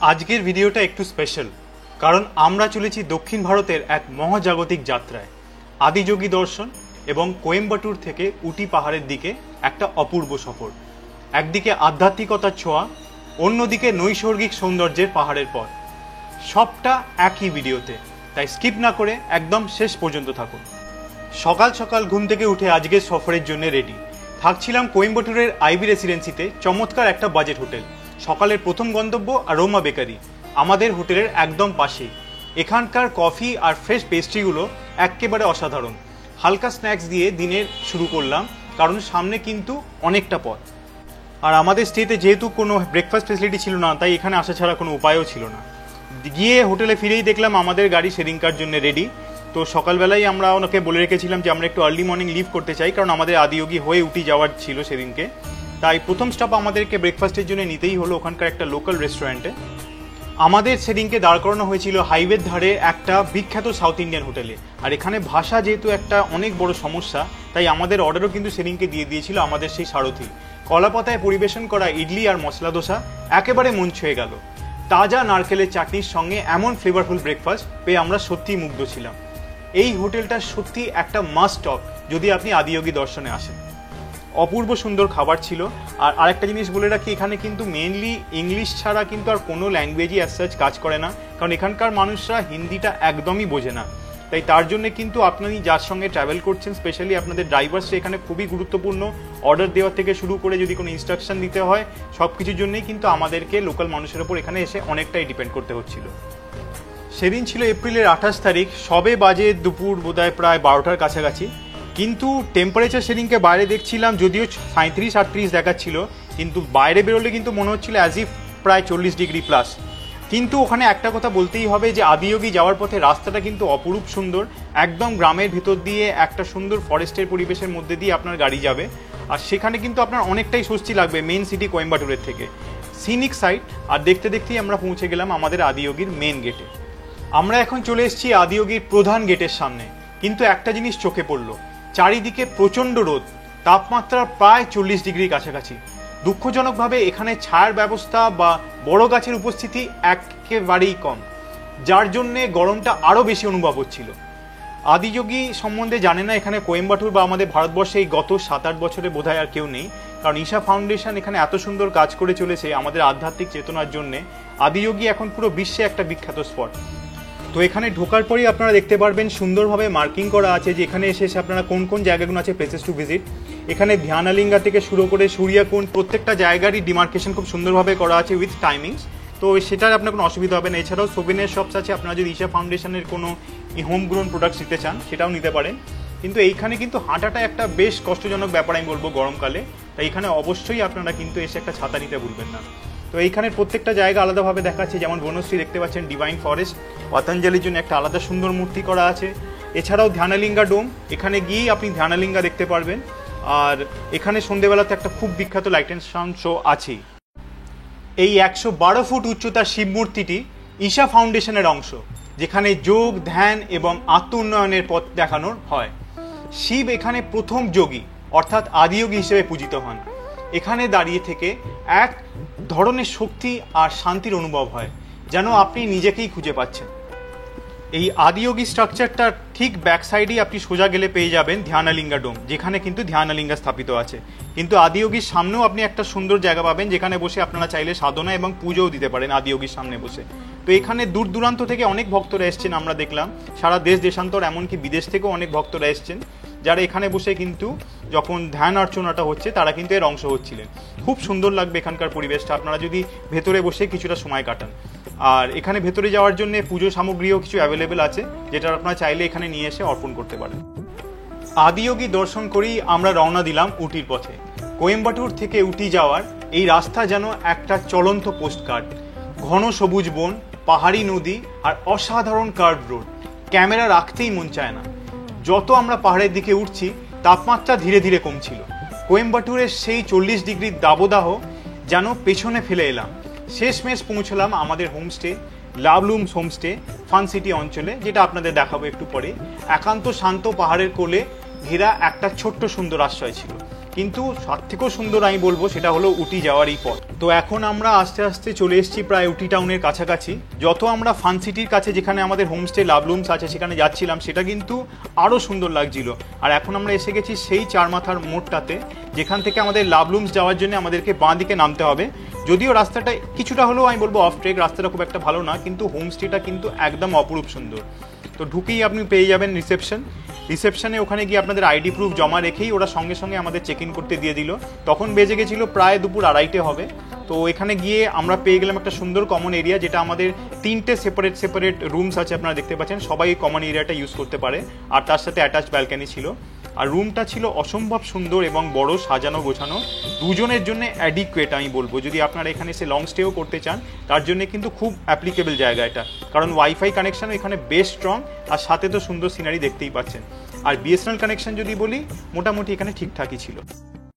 আজকের ভিডিওটা একটু স্পেশাল, কারণ আমরা চলেছি দক্ষিণ ভারতের এক মহাজাগতিক যাত্রায়। আদিযোগী দর্শন এবং কোয়েম্বাটুর থেকে উটি পাহাড়ের দিকে একটা অপূর্ব সফর। একদিকে আধ্যাত্মিকতার ছোঁয়া, অন্যদিকে নৈসর্গিক সৌন্দর্যের পাহাড়ের পথ। সবটা একই ভিডিওতে, তাই স্কিপ না করে একদম শেষ পর্যন্ত থাকুন। সকাল সকাল ঘুম থেকে উঠে আজকের সফরের জন্য রেডি থাকছিলাম কোয়েম্বাটুরের আইবি রেসিডেন্সিতে, চমৎকার একটা বাজেট হোটেল। সকালের প্রথম গন্তব্য আরোমা বেকারি, আমাদের হোটেলের একদম পাশেই। এখানকার কফি আর ফ্রেশ পেস্ট্রিগুলো একেবারে অসাধারণ। হালকা স্ন্যাক্স দিয়ে দিনের শুরু করলাম, কারণ সামনে কিন্তু অনেকটা পথ। আর আমাদের স্টেতে যেহেতু কোনো ব্রেকফাস্ট ফেসিলিটি ছিল না, তাই এখানে আসা ছাড়া কোনো উপায়ও ছিল না। গিয়ে হোটেলে ফিরেই দেখলাম আমাদের গাড়ি সেদিনকার জন্য রেডি। তো সকালবেলায় আমরা ওনাকে বলে রেখেছিলাম যে আমরা একটু আর্লি মর্নিং লিভ করতে চাই, কারণ আমাদের আদিয়োগী হয়ে উটি যাওয়ার ছিল সেদিনকে। তাই প্রথম স্টপ আমাদেরকে ব্রেকফাস্টের জন্য নিতেই হলো ওখানকার একটা লোকাল রেস্টুরেন্টে। আমাদের সেদিনকে দাঁড় করানো হয়েছিল হাইওয়ের ধারে একটা বিখ্যাত সাউথ ইন্ডিয়ান হোটেলে। আর এখানে ভাষা যেহেতু একটা অনেক বড় সমস্যা, তাই আমাদের অর্ডারও কিন্তু সেদিনকে দিয়ে দিয়েছিল আমাদের সেই সারথি। কলাপাতায় পরিবেশন করা ইডলি আর মশলা দোসা একেবারে মন ছুঁয়ে গেল। তাজা নারকেলের চাটনির সঙ্গে এমন ফ্লেভারফুল ব্রেকফাস্ট পেয়ে আমরা সত্যিই মুগ্ধ ছিলাম। এই হোটেলটা সত্যি একটা মাস্ট স্টপ যদি আপনি আদিয়োগী দর্শনে আসেন। অপূর্ব সুন্দর খাবার ছিল। আর আরেকটা জিনিস বলে রাখি, এখানে কিন্তু মেনলি ইংলিশ ছাড়া কিন্তু আর কোনো ল্যাঙ্গুয়েজই অ্যাজ সাচ কাজ করে না, কারণ এখানকার মানুষরা হিন্দিটা একদমই বোঝে না। তাই তার জন্য কিন্তু আপনি যার সঙ্গে ট্রাভেল করছেন, স্পেশালি আপনাদের ড্রাইভার্স এখানে খুবই গুরুত্বপূর্ণ। অর্ডার দেওয়া থেকে শুরু করে যদি কোনো ইনস্ট্রাকশন দিতে হয়, সব কিছুর জন্যই কিন্তু আমাদেরকে লোকাল মানুষের ওপর এখানে এসে অনেকটাই ডিপেন্ড করতে হচ্ছিল। সেদিন ছিল এপ্রিলের 28 তারিখ, সবে বাজে দুপুর বোধহয় প্রায় 12টার কাছাকাছি। কিন্তু টেম্পারেচার সেদিনকে বাইরে দেখছিলাম যদিও 37-38 দেখাচ্ছিল, কিন্তু বাইরে বেরোলে কিন্তু মনে হচ্ছিল অ্যাজ ইফ প্রায় 40 ডিগ্রি প্লাস। কিন্তু ওখানে একটা কথা বলতেই হবে যে আদিয়োগী যাওয়ার পথে রাস্তাটা কিন্তু অপরূপ সুন্দর। একদম গ্রামের ভিতর দিয়ে একটা সুন্দর ফরেস্টের পরিবেশের মধ্যে দিয়ে আপনার গাড়ি যাবে। আর সেখানে কিন্তু আপনার অনেকটাই স্বস্তি লাগবে মেন সিটি কোয়েম্বাটুরের থেকে। সিনিক সাইট আর দেখতে দেখতেই আমরা পৌঁছে গেলাম আমাদের আদিয়োগীর মেন গেটে। আমরা এখন চলে এসেছি আদিয়োগীর প্রধান গেটের সামনে। কিন্তু একটা জিনিস চোখে পড়লো, চারিদিকে প্রচণ্ড রোদ, তাপমাত্রা প্রায় 40 ডিগ্রির কাছাকাছি। দুঃখজনকভাবে এখানে ছায়ার ব্যবস্থা বা বড় গাছের উপস্থিতি একেবারেই কম, যার জন্যে গরমটা আরও বেশি অনুভব হচ্ছিল। আদিযোগী সম্বন্ধে জানে না এখানে কোয়েম্বাটুর বা আমাদের ভারতবর্ষে এই গত 7-8 বছরে বোধহয় আর কেউ নেই, কারণ ঈশা ফাউন্ডেশন এখানে এত সুন্দর কাজ করে চলেছে আমাদের আধ্যাত্মিক চেতনার জন্যে। আদিযোগী এখন পুরো বিশ্বে একটা বিখ্যাত স্পট। তো এখানে ঢোকার পরেই আপনারা দেখতে পারবেন সুন্দরভাবে মার্কিং করা আছে যে এখানে এসে আপনারা কোন কোন জায়গাগুলো আছে প্লেসেস টু ভিজিট। এখানে ধ্যানালিঙ্গা থেকে শুরু করে সূর্যাকুণ্ড, প্রত্যেকটা জায়গারই ডিমার্কেশন খুব সুন্দরভাবে করা আছে উইথ টাইমিংস। তো সেটার আপনার কোনো অসুবিধা হবে না। এছাড়াও সোভেনিয়ার শপস আছে, আপনারা যদি ঈশা ফাউন্ডেশনের কোনো হোম গ্রোন প্রোডাক্টস নিতে চান সেটাও নিতে পারেন। কিন্তু এইখানে কিন্তু হাঁটাটা একটা বেশ কষ্টজনক ব্যাপার আমি বলবো গরমকালে, তাই এখানে অবশ্যই আপনারা কিন্তু এসে একটা ছাতা নিতে ভুলবেন না। তো এইখানের প্রত্যেকটা জায়গা আলাদাভাবে দেখাচ্ছে, যেমন বনশ্রী দেখতে পাচ্ছেন, ডিভাইন ফরেস্ট, পতঞ্জলির জন্য একটা আলাদা সুন্দর মূর্তি করা আছে। এছাড়াও ধ্যানালিঙ্গা ডোম, এখানে গিয়েই আপনি ধ্যানালিঙ্গা দেখতে পারবেন। আর এখানে সন্ধ্যেবেলাতে একটা খুব বিখ্যাত লাইট অ্যান্ড সাউন্ড শো আছেই। এই 112 ফুট উচ্চতার শিব মূর্তিটি ঈশা ফাউন্ডেশনের অংশ, যেখানে যোগ, ধ্যান এবং আত্ম উন্নয়নের পথ দেখানো হয়। শিব এখানে প্রথম যোগী অর্থাৎ আদিয়োগী হিসেবে পূজিত হন। এখানে দাঁড়িয়ে থেকে এক ধরনের শক্তি আর শান্তির অনুভব হয়, যেন আপনি নিজেকেই খুঁজে পাচ্ছেন। এই আদিয়োগী স্ট্রাকচারটার ঠিক ব্যাক সাইডেই আপনি সোজা গেলে পেয়ে যাবেন ধ্যানালিঙ্গা ডোম, যেখানে কিন্তু ধ্যানালিঙ্গা স্থাপিত আছে। কিন্তু আদিয়োগীর সামনেও আপনি একটা সুন্দর জায়গা পাবেন, যেখানে বসে আপনারা চাইলে সাধনা এবং পুজোও দিতে পারেন আদিয়োগীর সামনে বসে। তো এখানে দূর দূরান্ত থেকে অনেক ভক্তরা এসছেন, আমরা দেখলাম সারা দেশ দেশান্তর, এমনকি বিদেশ থেকেও অনেক ভক্তরা এসছেন, যারা এখানে বসে কিন্তু যখন ধ্যান অর্চনাটা হচ্ছে তারা কিন্তু এর অংশ হচ্ছিলেন। খুব সুন্দর লাগবে এখানকার পরিবেশটা আপনারা যদি ভেতরে বসে কিছুটা সময় কাটান। আর এখানে ভেতরে যাওয়ার জন্য পুজো সামগ্রীও কিছু অ্যাভেলেবেল আছে, যেটা আপনারা চাইলে এখানে নিয়ে এসে অর্পণ করতে পারেন। আদিয়োগী দর্শন করেই আমরা রওনা দিলাম উটির পথে। কোয়েম্বাটুর থেকে উটি যাওয়ার এই রাস্তা যেন একটা চলন্ত পোস্টকার্ড। ঘন সবুজ বন, পাহাড়ি নদী আর অসাধারণ কার্ভ রোড, ক্যামেরা রাখতেই মন চায় না। যত আমরা পাহাড়ের দিকে উঠছি তাপমাত্রা ধীরে ধীরে কমছিল। কোয়েম্বাটুরের সেই 40 ডিগ্রির দাবদাহ যেন পেছনে ফেলে এলাম। শেষমেশ পৌঁছলাম আমাদের হোমস্টে, লাভলুমস হোমস্টে, ফান সিটি অঞ্চলে, যেটা আপনাদের দেখাবো একটু পরে। একান্ত শান্ত পাহাড়ের কোলে ঘেরা একটা ছোট্ট সুন্দর আশ্রয় ছিল। কিন্তু সব থেকেও সুন্দর আমি বলবো সেটা হলো উটি যাওয়ারই পথ। তো এখন আমরা আস্তে আস্তে চলে এসেছি প্রায় উটি টাউনের কাছাকাছি। যত আমরা ফান সিটির কাছে যেখানে আমাদের হোমস্টে লাভলুমস আছে সেখানে যাচ্ছিলাম, সেটা কিন্তু আরও সুন্দর লাগছিল। আর এখন আমরা এসে গেছি সেই চার মাথার মোড়টাতে, যেখান থেকে আমাদের লাভলুমস যাওয়ার জন্য আমাদেরকে বাঁ দিকে নামতে হবে। যদিও রাস্তাটা কিছুটা হলেও আমি বলবো অফ ট্রেক, রাস্তাটা খুব একটা ভালো না, কিন্তু হোমস্টেটা কিন্তু একদম অপরূপ সুন্দর। তো ঢুকেই আপনি পেয়ে যাবেন রিসেপশনে। ওখানে গিয়ে আপনাদের আইডি প্রুফ জমা রেখেই ওরা সঙ্গে সঙ্গে আমাদের চেক ইন করতে দিয়ে দিল। তখন বেজে গেছিলো প্রায় দুপুর 2:30 হবে। তো এখানে গিয়ে আমরা পেয়ে গেলাম একটা সুন্দর কমন এরিয়া, যেটা আমাদের 3টে সেপারেট রুমস আছে, আপনারা দেখতে পাচ্ছেন। সবাই কমন এরিয়াটা ইউজ করতে পারে, আর তার সাথে অ্যাটাচ ব্যালকনি ছিল। আর রুমটা ছিল অসম্ভব সুন্দর এবং বড়, সাজানো গোছানো, দুজনের জন্য অ্যাডিকুয়েট আমি বলবো। যদি আপনারা এখানে এসে লং স্টেও করতে চান, তার জন্য কিন্তু খুব অ্যাপ্লিকেবল জায়গা এটা, কারণ ওয়াইফাই কানেকশন এখানে বেশ স্ট্রং, আর সাথে তো সুন্দর সিনারি দেখতেই পাচ্ছেন। আর বিএসএনএল কানেকশন যদি বলি, মোটামুটি এখানে ঠিকঠাকই ছিল।